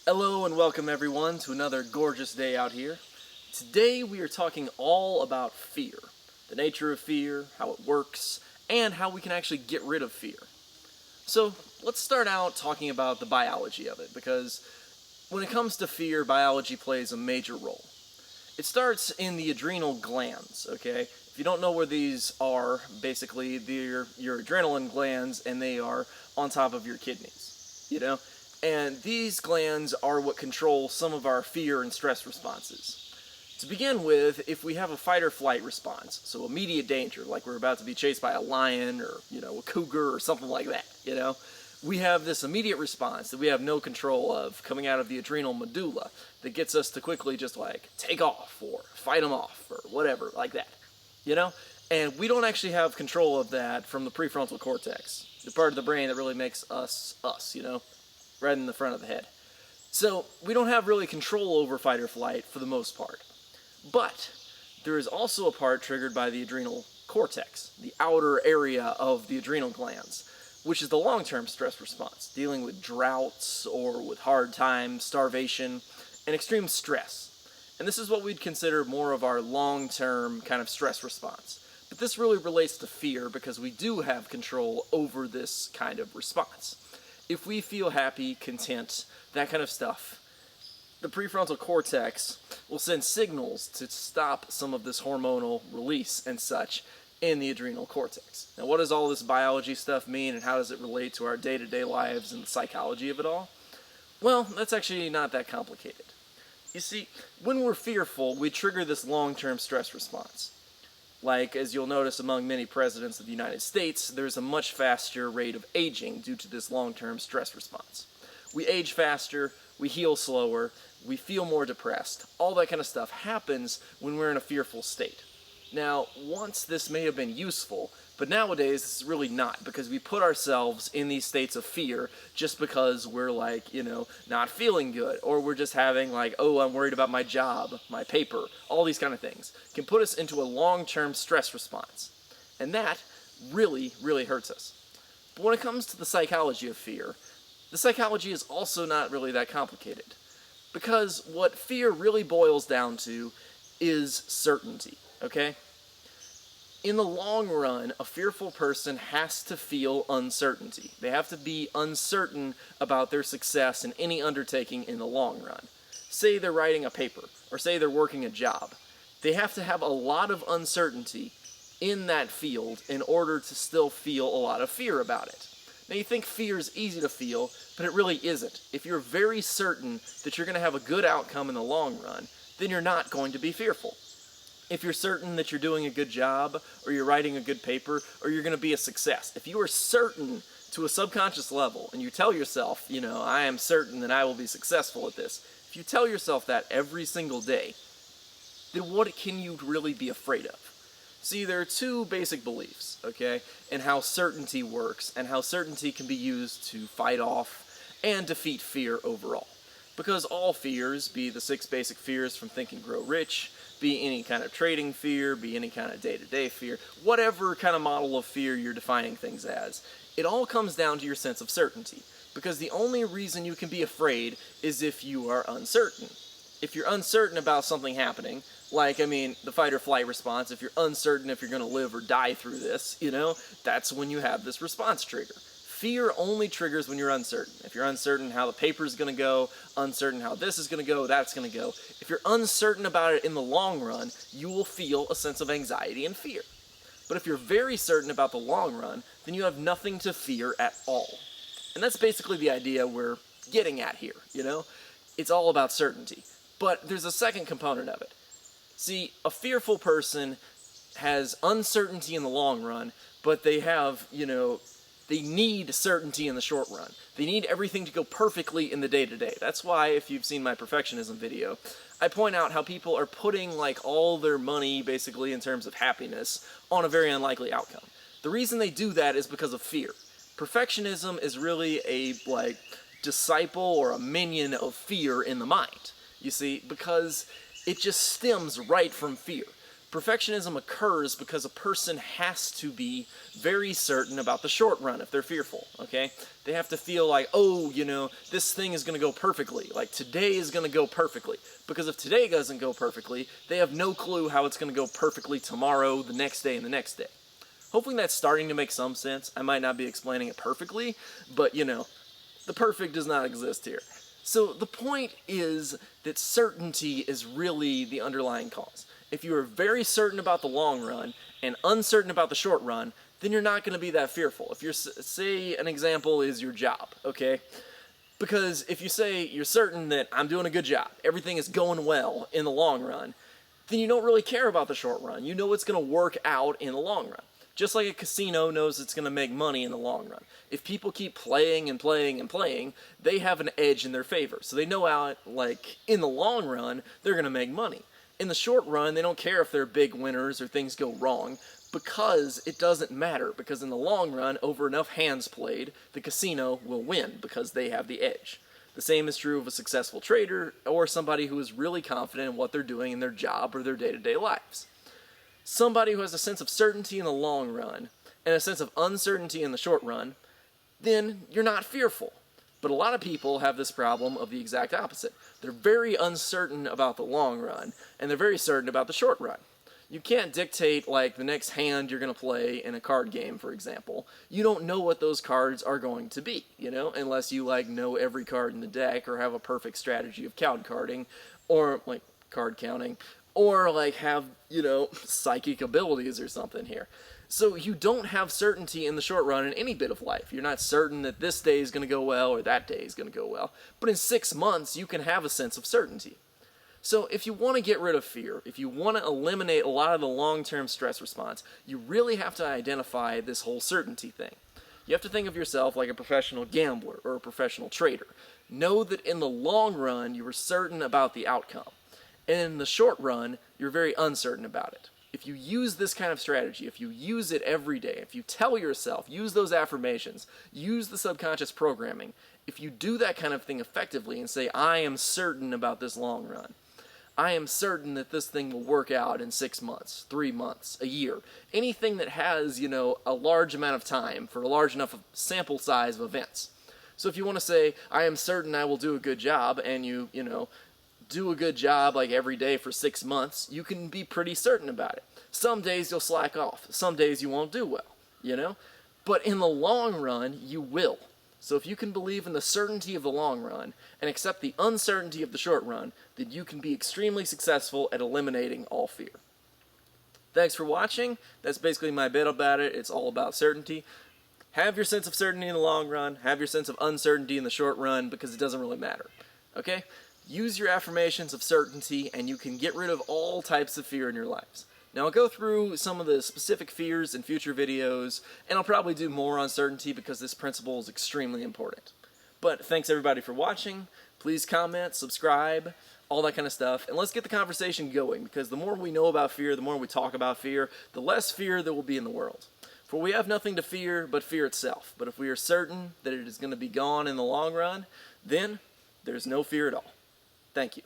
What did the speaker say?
Hello and welcome everyone to another gorgeous day out here. Today we are talking all about fear, the nature of fear, how it works, and how we can actually get rid of fear. So let's start out talking about the biology of it, because when it comes to fear, biology plays a major role. It starts in the adrenal glands, okay? If you don't know where these are, basically they're your adrenaline glands and they are on top of your kidneys, And these glands are what control some of our fear and stress responses. To begin with, if we have a fight or flight response, so immediate danger, like we're about to be chased by a lion or, a cougar or something like that, we have this immediate response that we have no control of coming out of the adrenal medulla that gets us to quickly just like take off or fight them off or whatever like that, And we don't actually have control of that from the prefrontal cortex, the part of the brain that really makes us, right in the front of the head. So we don't have really control over fight or flight for the most part. But there is also a part triggered by the adrenal cortex, the outer area of the adrenal glands, which is the long-term stress response, dealing with droughts or with hard times, starvation, and extreme stress. And this is what we'd consider more of our long-term kind of stress response. But this really relates to fear because we do have control over this kind of response. If we feel happy, content, that kind of stuff, the prefrontal cortex will send signals to stop some of this hormonal release and such in the adrenal cortex. Now, what does all this biology stuff mean and how does it relate to our day-to-day lives and the psychology of it all? Well, that's actually not that complicated. You see, when we're fearful, we trigger this long-term stress response. Like, as you'll notice among many presidents of the United States, there's a much faster rate of aging due to this long-term stress response. We age faster, we heal slower, we feel more depressed. All that kind of stuff happens when we're in a fearful state. Now, once this may have been useful, but nowadays this is really not, because we put ourselves in these states of fear just because we're not feeling good, or we're just having I'm worried about my job, my paper, all these kind of things can put us into a long-term stress response. And that really, really hurts us. But when it comes to the psychology of fear, the psychology is also not really that complicated. Because what fear really boils down to is certainty, okay? In the long run, a fearful person has to feel uncertainty. They have to be uncertain about their success in any undertaking in the long run. Say they're writing a paper, or say they're working a job. They have to have a lot of uncertainty in that field in order to still feel a lot of fear about it. Now, you think fear is easy to feel, but it really isn't. If you're very certain that you're going to have a good outcome in the long run, then you're not going to be fearful. If you're certain that you're doing a good job, or you're writing a good paper, or you're going to be a success, if you are certain to a subconscious level, and you tell yourself, I am certain that I will be successful at this, if you tell yourself that every single day, then what can you really be afraid of? See, there are two basic beliefs, okay, in how certainty works, and how certainty can be used to fight off and defeat fear overall. Because all fears, be the 6 basic fears from Think and Grow Rich, be any kind of trading fear, be any kind of day-to-day fear, whatever kind of model of fear you're defining things as, it all comes down to your sense of certainty. Because the only reason you can be afraid is if you are uncertain. If you're uncertain about something happening, the fight or flight response, if you're uncertain if you're going to live or die through this, that's when you have this response trigger. Fear only triggers when you're uncertain. If you're uncertain how the paper is going to go, uncertain how this is going to go, that's going to go. If you're uncertain about it in the long run, you will feel a sense of anxiety and fear. But if you're very certain about the long run, then you have nothing to fear at all. And that's basically the idea we're getting at here, It's all about certainty. But there's a second component of it. See, a fearful person has uncertainty in the long run, but they have, they need certainty in the short run. They need everything to go perfectly in the day-to-day. That's why, if you've seen my perfectionism video, I point out how people are putting all their money, basically, in terms of happiness, on a very unlikely outcome. The reason they do that is because of fear. Perfectionism is really a, disciple or a minion of fear in the mind. You see, because it just stems right from fear. Perfectionism occurs because a person has to be very certain about the short run if they're fearful, okay? They have to feel like, oh, this thing is going to go perfectly. Like, today is going to go perfectly. Because if today doesn't go perfectly, they have no clue how it's going to go perfectly tomorrow, the next day, and the next day. Hopefully that's starting to make some sense. I might not be explaining it perfectly, but, the perfect does not exist here. So the point is that certainty is really the underlying cause. If you are very certain about the long run and uncertain about the short run, then you're not going to be that fearful. If you're, say an example is your job, okay? Because if you say you're certain that I'm doing a good job, everything is going well in the long run, then you don't really care about the short run. You know it's going to work out in the long run. Just like a casino knows it's going to make money in the long run. If people keep playing and playing and playing, they have an edge in their favor. So they know out, like, in the long run, they're going to make money. In the short run, they don't care if they're big winners or things go wrong, because it doesn't matter. Because in the long run, over enough hands played, the casino will win because they have the edge. The same is true of a successful trader or somebody who is really confident in what they're doing in their job or their day-to-day lives. Somebody who has a sense of certainty in the long run and a sense of uncertainty in the short run, then you're not fearful. But a lot of people have this problem of the exact opposite. They're very uncertain about the long run, and they're very certain about the short run. You can't dictate, like, the next hand you're going to play in a card game, for example. You don't know what those cards are going to be, unless you, know every card in the deck or have a perfect strategy of card counting, or, card counting, or, have, psychic abilities or something here. So you don't have certainty in the short run in any bit of life. You're not certain that this day is going to go well or that day is going to go well. But in 6 months, you can have a sense of certainty. So if you want to get rid of fear, if you want to eliminate a lot of the long-term stress response, you really have to identify this whole certainty thing. You have to think of yourself like a professional gambler or a professional trader. Know that in the long run, you are certain about the outcome. And in the short run, you're very uncertain about it. If you use this kind of strategy, if you use it every day, if you tell yourself, use those affirmations, use the subconscious programming, if you do that kind of thing effectively and say, I am certain about this long run, I am certain that this thing will work out in 6 months, 3 months, a year, anything that has, a large amount of time for a large enough sample size of events. So if you want to say, I am certain I will do a good job, and you do a good job every day for 6 months, you can be pretty certain about it. Some days you'll slack off. Some days you won't do well, But in the long run, you will. So if you can believe in the certainty of the long run and accept the uncertainty of the short run, then you can be extremely successful at eliminating all fear. Thanks for watching. That's basically my bit about it. It's all about certainty. Have your sense of certainty in the long run. Have your sense of uncertainty in the short run, because it doesn't really matter. Okay? Use your affirmations of certainty and you can get rid of all types of fear in your lives. Now I'll go through some of the specific fears in future videos, and I'll probably do more on certainty because this principle is extremely important. But thanks everybody for watching. Please comment, subscribe, all that kind of stuff, and let's get the conversation going, because the more we know about fear, the more we talk about fear, the less fear there will be in the world. For we have nothing to fear but fear itself. But if we are certain that it is going to be gone in the long run, then there's no fear at all. Thank you.